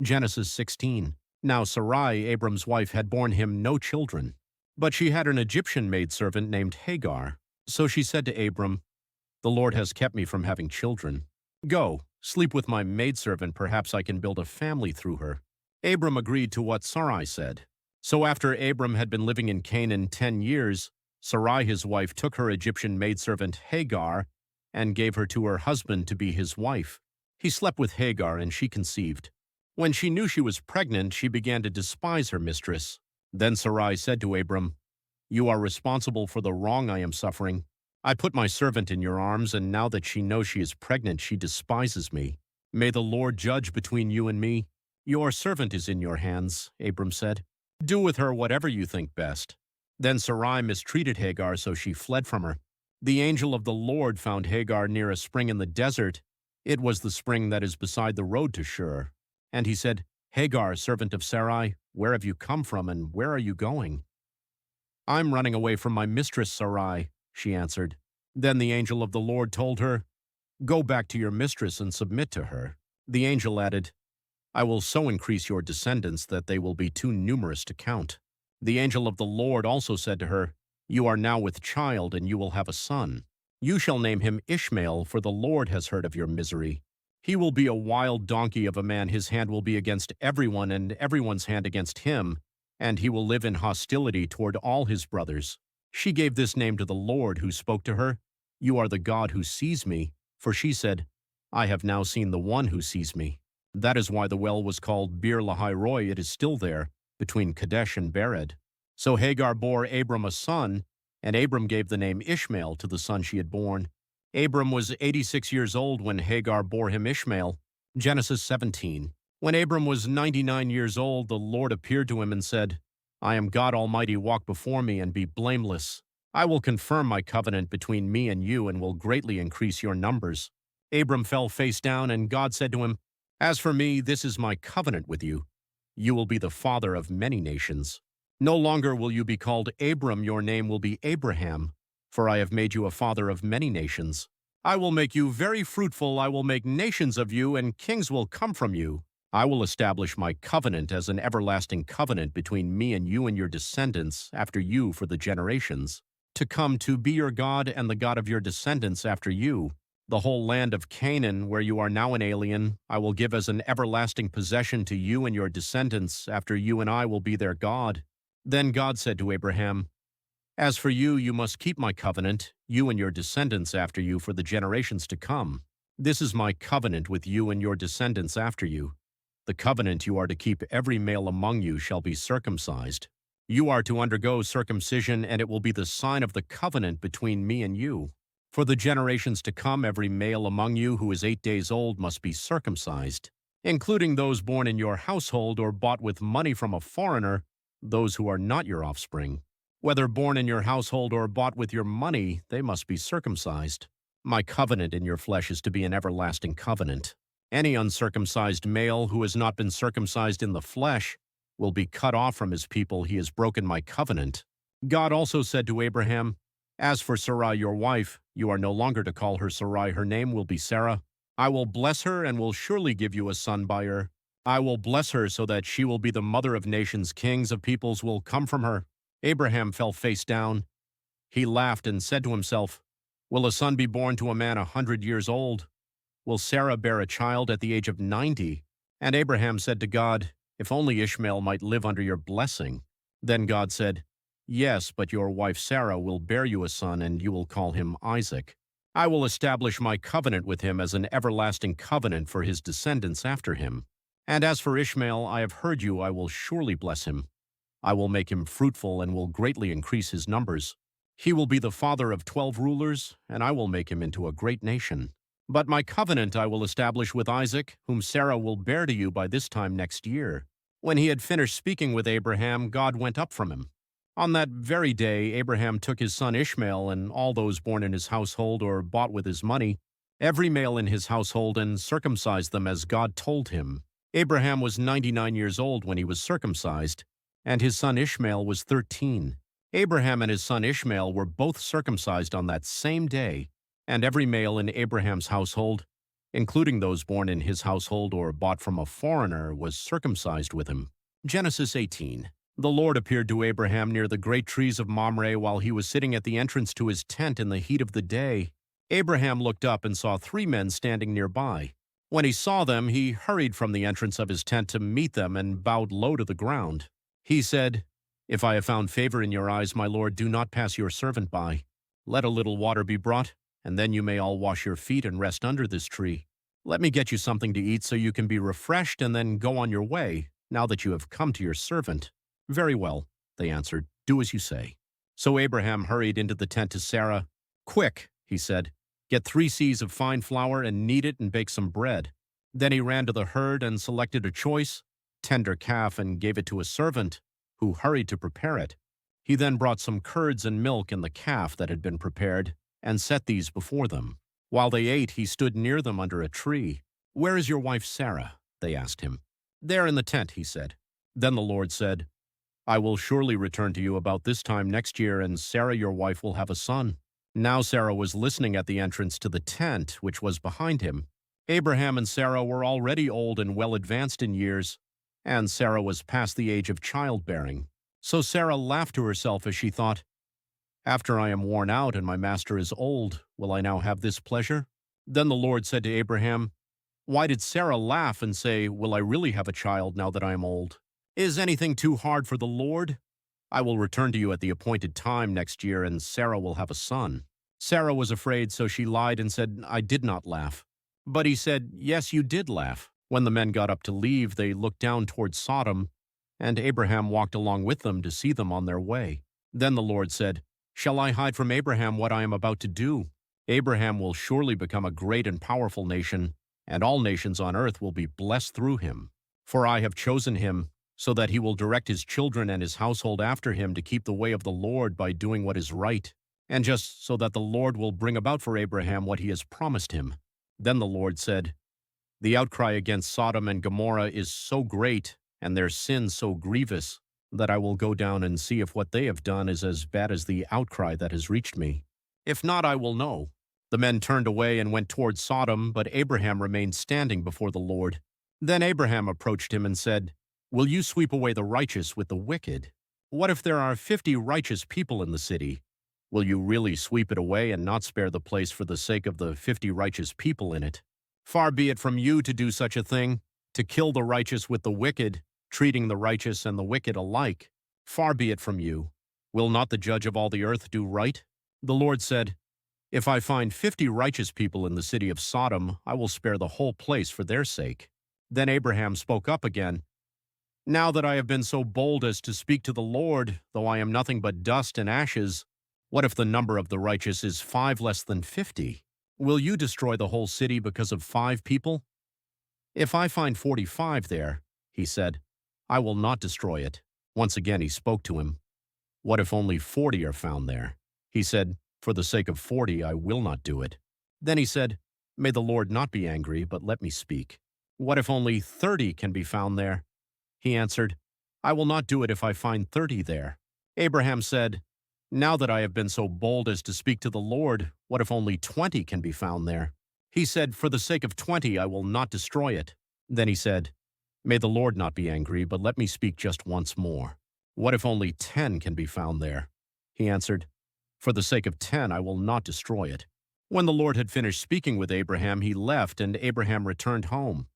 Genesis 16. Now Sarai, Abram's wife, had borne him no children, but she had an Egyptian maidservant named Hagar. So she said to Abram, "The Lord has kept me from having children. Go, sleep with my maidservant, perhaps I can build a family through her." Abram agreed to what Sarai said. So after Abram had been living in Canaan 10 years, Sarai his wife took her Egyptian maidservant Hagar and gave her to her husband to be his wife. He slept with Hagar, and she conceived. When she knew she was pregnant, she began to despise her mistress. Then Sarai said to Abram, "You are responsible for the wrong I am suffering. I put my servant in your arms, and now that she knows she is pregnant, she despises me. May the Lord judge between you and me." "Your servant is in your hands," Abram said. "Do with her whatever you think best." Then Sarai mistreated Hagar, so she fled from her. The angel of the Lord found Hagar near a spring in the desert. It was the spring that is beside the road to Shur. And he said, "Hagar, servant of Sarai, where have you come from, and where are you going?" "I'm running away from my mistress Sarai," she answered. Then the angel of the Lord told her, "Go back to your mistress and submit to her." The angel added, "I will so increase your descendants that they will be too numerous to count." The angel of the Lord also said to her, "You are now with child, and you will have a son. You shall name him Ishmael, for the Lord has heard of your misery. He will be a wild donkey of a man. His hand will be against everyone, and everyone's hand against him, and he will live in hostility toward all his brothers." She gave this name to the Lord, who spoke to her, "You are the God who sees me." For she said, "I have now seen the one who sees me." That is why the well was called Bir Lahai Roi. It is still there, between Kadesh and Bered. So Hagar bore Abram a son, and Abram gave the name Ishmael to the son she had born. Abram was 86 years old when Hagar bore him Ishmael. Genesis 17. When Abram was 99 years old, the Lord appeared to him and said, "I am God Almighty, walk before me and be blameless. I will confirm my covenant between me and you and will greatly increase your numbers." Abram fell face down, and God said to him, "As for me, this is my covenant with you. You will be the father of many nations. No longer will you be called Abram, your name will be Abraham, for I have made you a father of many nations. I will make you very fruitful, I will make nations of you, and kings will come from you. I will establish my covenant as an everlasting covenant between me and you and your descendants after you for the generations to come, to be your God and the God of your descendants after you. The whole land of Canaan, where you are now an alien, I will give as an everlasting possession to you and your descendants after you, and I will be their God." Then God said to Abraham, "As for you, you must keep my covenant, you and your descendants after you for the generations to come. This is my covenant with you and your descendants after you. The covenant you are to keep: every male among you shall be circumcised. You are to undergo circumcision, and it will be the sign of the covenant between me and you. For the generations to come, every male among you who is 8 days old must be circumcised, including those born in your household or bought with money from a foreigner, those who are not your offspring. Whether born in your household or bought with your money, they must be circumcised. My covenant in your flesh is to be an everlasting covenant. Any uncircumcised male who has not been circumcised in the flesh will be cut off from his people. He has broken my covenant." God also said to Abraham, "As for Sarai your wife, you are no longer to call her Sarai. Her name will be Sarah. I will bless her and will surely give you a son by her. I will bless her so that she will be the mother of nations. Kings of peoples will come from her." Abraham fell face down. He laughed and said to himself, "Will a son be born to a man 100 years old? Will Sarah bear a child at the age of 90? And Abraham said to God, "If only Ishmael might live under your blessing." Then God said, "Yes, but your wife Sarah will bear you a son, and you will call him Isaac. I will establish my covenant with him as an everlasting covenant for his descendants after him. And as for Ishmael, I have heard you. I will surely bless him. I will make him fruitful and will greatly increase his numbers. He will be the father of 12 rulers, and I will make him into a great nation. But my covenant I will establish with Isaac, whom Sarah will bear to you by this time next year." When he had finished speaking with Abraham, God went up from him. On that very day, Abraham took his son Ishmael and all those born in his household or bought with his money, every male in his household, and circumcised them as God told him. Abraham was 99 years old when he was circumcised, and his son Ishmael was 13. Abraham and his son Ishmael were both circumcised on that same day, and every male in Abraham's household, including those born in his household or bought from a foreigner, was circumcised with him. Genesis 18. The Lord appeared to Abraham near the great trees of Mamre while he was sitting at the entrance to his tent in the heat of the day. Abraham looked up and saw 3 men standing nearby. When he saw them, he hurried from the entrance of his tent to meet them and bowed low to the ground. He said, "If I have found favor in your eyes, my Lord, do not pass your servant by. Let a little water be brought, and then you may all wash your feet and rest under this tree. Let me get you something to eat so you can be refreshed and then go on your way, now that you have come to your servant." "Very well," they answered. "Do as you say." So Abraham hurried into the tent to Sarah. "Quick," he said, "get 3 seahs of fine flour and knead it and bake some bread." Then he ran to the herd and selected a choice, tender calf and gave it to a servant, who hurried to prepare it. He then brought some curds and milk and the calf that had been prepared and set these before them. While they ate, he stood near them under a tree. "Where is your wife Sarah?" they asked him. "There in the tent," he said. Then the Lord said, "I will surely return to you about this time next year, and Sarah your wife will have a son." Now Sarah was listening at the entrance to the tent, which was behind him. Abraham and Sarah were already old and well advanced in years, and Sarah was past the age of childbearing. So Sarah laughed to herself as she thought, "After I am worn out and my master is old, will I now have this pleasure?" Then the Lord said to Abraham, "Why did Sarah laugh and say, 'Will I really have a child now that I am old?' Is anything too hard for the Lord? I will return to you at the appointed time next year, and Sarah will have a son." Sarah was afraid, so she lied and said, "I did not laugh." But he said, "Yes, you did laugh." When the men got up to leave, they looked down toward Sodom, and Abraham walked along with them to see them on their way. Then the Lord said, "Shall I hide from Abraham what I am about to do? Abraham will surely become a great and powerful nation, and all nations on earth will be blessed through him. For I have chosen him, so that he will direct his children and his household after him to keep the way of the Lord by doing what is right, and just so that the Lord will bring about for Abraham what he has promised him." Then the Lord said, "The outcry against Sodom and Gomorrah is so great, and their sin so grievous, that I will go down and see if what they have done is as bad as the outcry that has reached me. If not, I will know." The men turned away and went toward Sodom, but Abraham remained standing before the Lord. Then Abraham approached him and said, "Will you sweep away the righteous with the wicked? What if there are 50 righteous people in the city? Will you really sweep it away and not spare the place for the sake of the 50 righteous people in it? Far be it from you to do such a thing, to kill the righteous with the wicked, treating the righteous and the wicked alike. Far be it from you. Will not the judge of all the earth do right?" The Lord said, "If I find 50 righteous people in the city of Sodom, I will spare the whole place for their sake." Then Abraham spoke up again, "Now that I have been so bold as to speak to the Lord, though I am nothing but dust and ashes, what if the number of the righteous is 5 less than 50? Will you destroy the whole city because of 5 people? If I find 45 there," he said, "I will not destroy it." Once again he spoke to him. "What if only 40 are found there?" He said, "For the sake of 40, I will not do it." Then he said, "May the Lord not be angry, but let me speak. What if only 30 can be found there?" He answered, "I will not do it if I find 30 there." Abraham said, "Now that I have been so bold as to speak to the Lord, what if only 20 can be found there?" He said, "For the sake of 20, I will not destroy it." Then he said, "May the Lord not be angry, but let me speak just once more. What if only 10 can be found there?" He answered, "For the sake of 10, I will not destroy it." When the Lord had finished speaking with Abraham, he left, and Abraham returned home.